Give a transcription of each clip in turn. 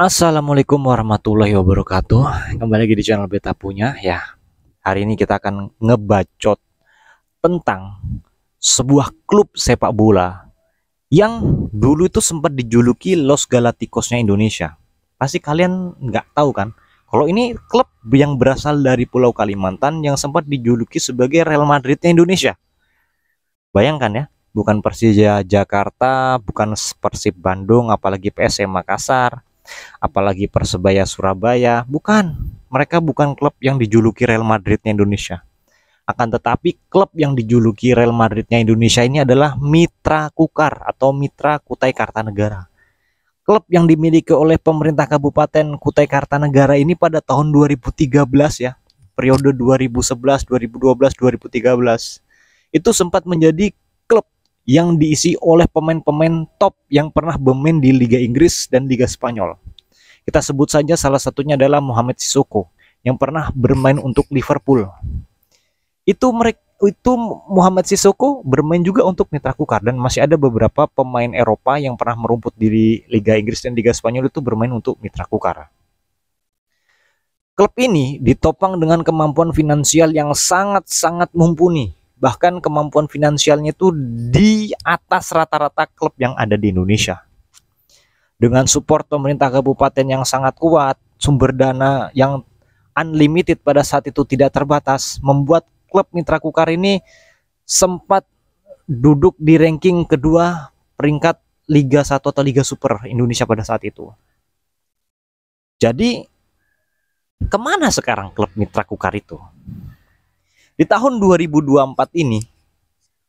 Assalamualaikum warahmatullahi wabarakatuh. Kembali lagi di channel Beta Punya ya. Hari ini kita akan ngebacot tentang sebuah klub sepak bola yang dulu itu sempat dijuluki Los Galacticosnya Indonesia. Pasti kalian nggak tahu kan? Kalau ini klub yang berasal dari Pulau Kalimantan yang sempat dijuluki sebagai Real Madridnya Indonesia. Bayangkan ya, bukan Persija Jakarta, bukan Persib Bandung, apalagi PSM Makassar, apalagi Persebaya Surabaya. Bukan, mereka bukan klub yang dijuluki Real Madridnya Indonesia. Akan tetapi klub yang dijuluki Real Madridnya Indonesia ini adalah Mitra Kukar atau Mitra Kutai Kartanegara. Klub yang dimiliki oleh pemerintah Kabupaten Kutai Kartanegara ini pada tahun 2013 ya, periode 2011, 2012, 2013 itu sempat menjadi klub yang diisi oleh pemain-pemain top yang pernah bermain di Liga Inggris dan Liga Spanyol. Kita sebut saja salah satunya adalah Mohamed Sissoko yang pernah bermain untuk Liverpool. Itu Mohamed Sissoko bermain juga untuk Mitra Kukar, dan masih ada beberapa pemain Eropa yang pernah merumput di Liga Inggris dan Liga Spanyol itu bermain untuk Mitra Kukar. Klub ini ditopang dengan kemampuan finansial yang sangat-sangat mumpuni. Bahkan kemampuan finansialnya itu di atas rata-rata klub yang ada di Indonesia. Dengan support pemerintah kabupaten yang sangat kuat, sumber dana yang unlimited pada saat itu tidak terbatas, membuat klub Mitra Kukar ini sempat duduk di ranking kedua peringkat Liga 1 atau Liga Super Indonesia pada saat itu. Jadi, kemana sekarang klub Mitra Kukar itu? Di tahun 2024 ini,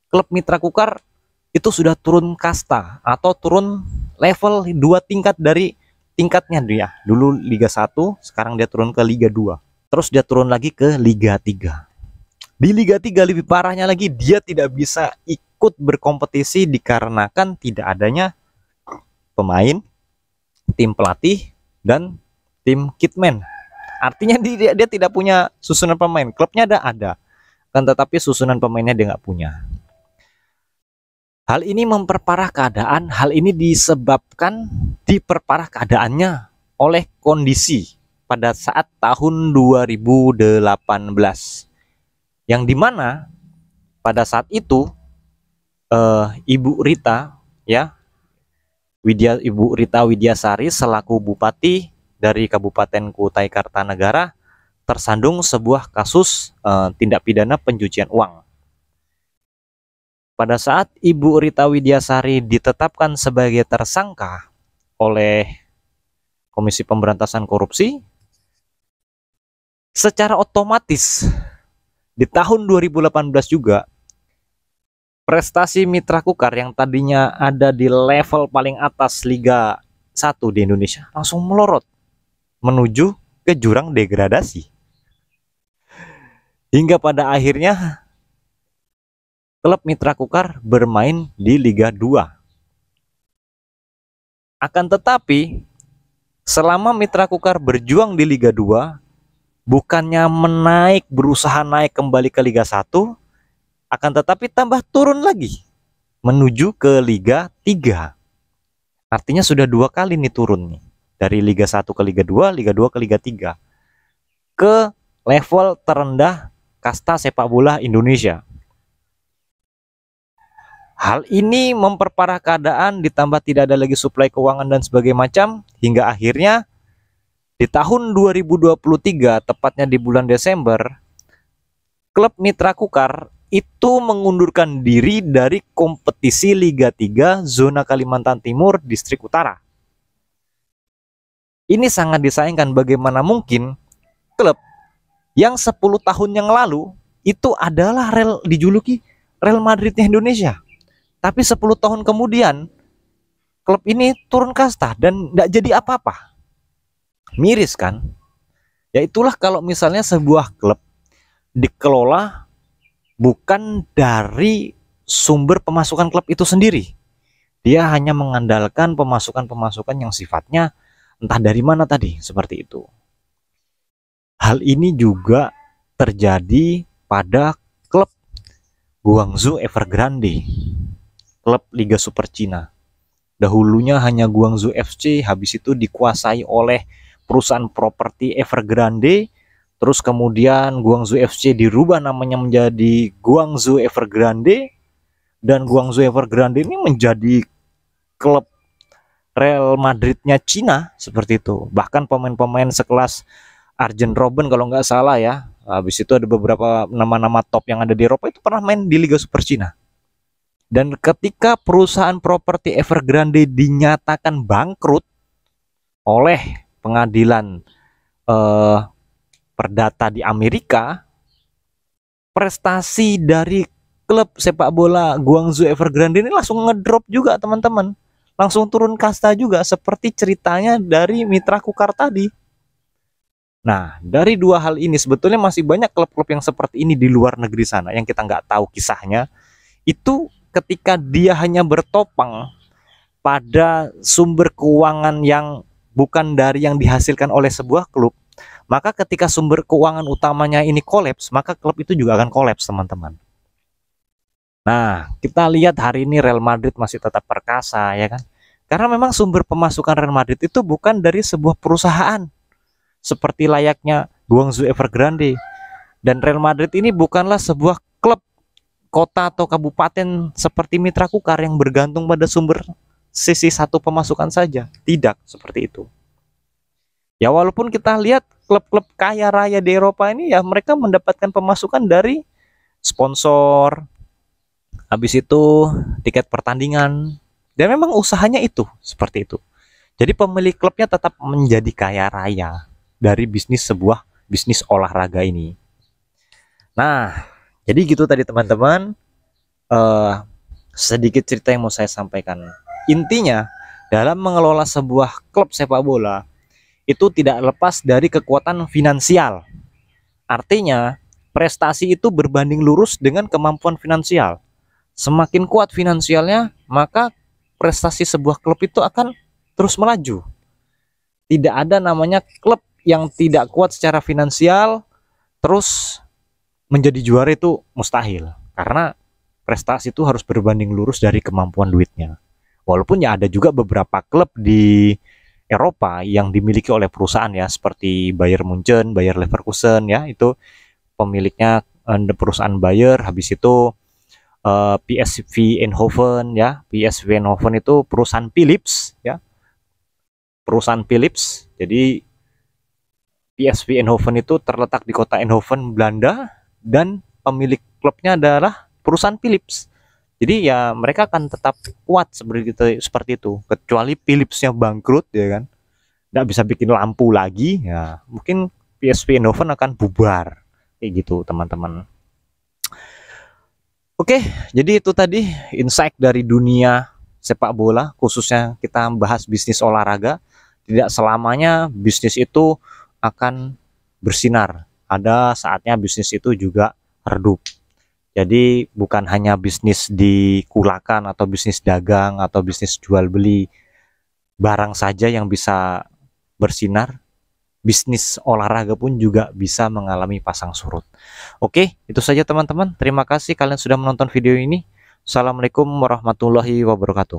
klub Mitra Kukar itu sudah turun kasta atau turun level 2 tingkat dari tingkatnya dia. Dulu Liga 1, sekarang dia turun ke Liga 2. Terus dia turun lagi ke Liga 3. Di Liga 3 lebih parahnya lagi, dia tidak bisa ikut berkompetisi dikarenakan tidak adanya pemain, tim pelatih, dan tim kitman. Artinya dia tidak punya susunan pemain. Klubnya ada. Kan tetapi susunan pemainnya dia nggak punya. Hal ini memperparah keadaan. Hal ini disebabkan diperparah keadaannya oleh kondisi pada saat tahun 2018 yang dimana pada saat itu Ibu Rita ya, Ibu Rita Widyasari selaku Bupati dari Kabupaten Kutai Kartanegara tersandung sebuah kasus tindak pidana pencucian uang. Pada saat Ibu Rita Widyasari ditetapkan sebagai tersangka oleh Komisi Pemberantasan Korupsi, secara otomatis di tahun 2018 juga prestasi Mitra Kukar yang tadinya ada di level paling atas Liga 1 di Indonesia langsung melorot menuju ke jurang degradasi. Hingga pada akhirnya klub Mitra Kukar bermain di Liga 2. Akan tetapi selama Mitra Kukar berjuang di Liga 2, bukannya berusaha naik kembali ke Liga 1, akan tetapi tambah turun lagi menuju ke Liga 3. Artinya sudah 2 kali nih turun nih. Dari Liga 1 ke Liga 2, Liga 2 ke Liga 3. Ke level terendah kasta sepak bola Indonesia. Hal ini memperparah keadaan, ditambah tidak ada lagi suplai keuangan dan sebagainya macam, hingga akhirnya di tahun 2023, tepatnya di bulan Desember, klub Mitra Kukar itu mengundurkan diri dari kompetisi Liga 3 Zona Kalimantan Timur Distrik Utara. Ini sangat disayangkan, bagaimana mungkin klub yang 10 tahun yang lalu itu adalah dijuluki Real Madridnya Indonesia. Tapi 10 tahun kemudian klub ini turun kasta dan tidak jadi apa-apa. Miris kan? Ya itulah kalau misalnya sebuah klub dikelola bukan dari sumber pemasukan klub itu sendiri. Dia hanya mengandalkan pemasukan-pemasukan yang sifatnya entah dari mana tadi, seperti itu. Hal ini juga terjadi pada klub Guangzhou Evergrande, klub Liga Super Cina. Dahulunya hanya Guangzhou FC, habis itu dikuasai oleh perusahaan properti Evergrande. Terus kemudian Guangzhou FC dirubah namanya menjadi Guangzhou Evergrande, dan Guangzhou Evergrande ini menjadi klub Real Madridnya Cina seperti itu. Bahkan pemain-pemain sekelas Arjen Robben kalau nggak salah ya. Habis itu ada beberapa nama-nama top yang ada di Eropa itu pernah main di Liga Super Cina. Dan ketika perusahaan properti Evergrande dinyatakan bangkrut oleh pengadilan perdata di Amerika, prestasi dari klub sepak bola Guangzhou Evergrande ini langsung ngedrop juga teman-teman, langsung turun kasta juga seperti ceritanya dari Mitra Kukar tadi. Nah, dari dua hal ini sebetulnya masih banyak klub-klub yang seperti ini di luar negeri sana yang kita nggak tahu kisahnya. Itu ketika dia hanya bertopang pada sumber keuangan yang bukan dari yang dihasilkan oleh sebuah klub, maka ketika sumber keuangan utamanya ini kolaps, maka klub itu juga akan kolaps teman-teman. Nah, kita lihat hari ini Real Madrid masih tetap perkasa ya kan, karena memang sumber pemasukan Real Madrid itu bukan dari sebuah perusahaan seperti layaknya Guangzhou Evergrande, dan Real Madrid ini bukanlah sebuah klub kota atau kabupaten seperti Mitra Kukar yang bergantung pada sumber sisi satu pemasukan saja. Tidak seperti itu. Ya walaupun kita lihat klub-klub kaya raya di Eropa ini ya mereka mendapatkan pemasukan dari sponsor, habis itu tiket pertandingan, dan memang usahanya itu seperti itu. Jadi pemilik klubnya tetap menjadi kaya raya dari sebuah bisnis olahraga ini. Nah, jadi gitu tadi teman-teman, sedikit cerita yang mau saya sampaikan. Intinya dalam mengelola sebuah klub sepak bola itu tidak lepas dari kekuatan finansial. Artinya prestasi itu berbanding lurus dengan kemampuan finansial. Semakin kuat finansialnya, maka prestasi sebuah klub itu akan terus melaju. Tidak ada namanya klub yang tidak kuat secara finansial terus menjadi juara, itu mustahil. Karena prestasi itu harus berbanding lurus dari kemampuan duitnya. Walaupun ya ada juga beberapa klub di Eropa yang dimiliki oleh perusahaan ya, seperti Bayern Munchen, Bayer Leverkusen ya, itu pemiliknya perusahaan Bayer. Habis itu PSV Eindhoven ya, PSV Eindhoven itu perusahaan Philips ya, perusahaan Philips. Jadi PSV Eindhoven itu terletak di kota Eindhoven, Belanda, dan pemilik klubnya adalah perusahaan Philips. Jadi ya mereka akan tetap kuat seperti itu, kecuali Philipsnya bangkrut ya kan, nggak bisa bikin lampu lagi ya, mungkin PSV Eindhoven akan bubar kayak gitu teman-teman. Oke, jadi itu tadi insight dari dunia sepak bola, khususnya kita bahas bisnis olahraga. Tidak selamanya bisnis itu akan bersinar, ada saatnya bisnis itu juga redup. Jadi bukan hanya bisnis di kulakan atau bisnis dagang atau bisnis jual beli barang saja yang bisa bersinar, bisnis olahraga pun juga bisa mengalami pasang surut. Oke, itu saja teman-teman. Terima kasih kalian sudah menonton video ini. Assalamualaikum warahmatullahi wabarakatuh.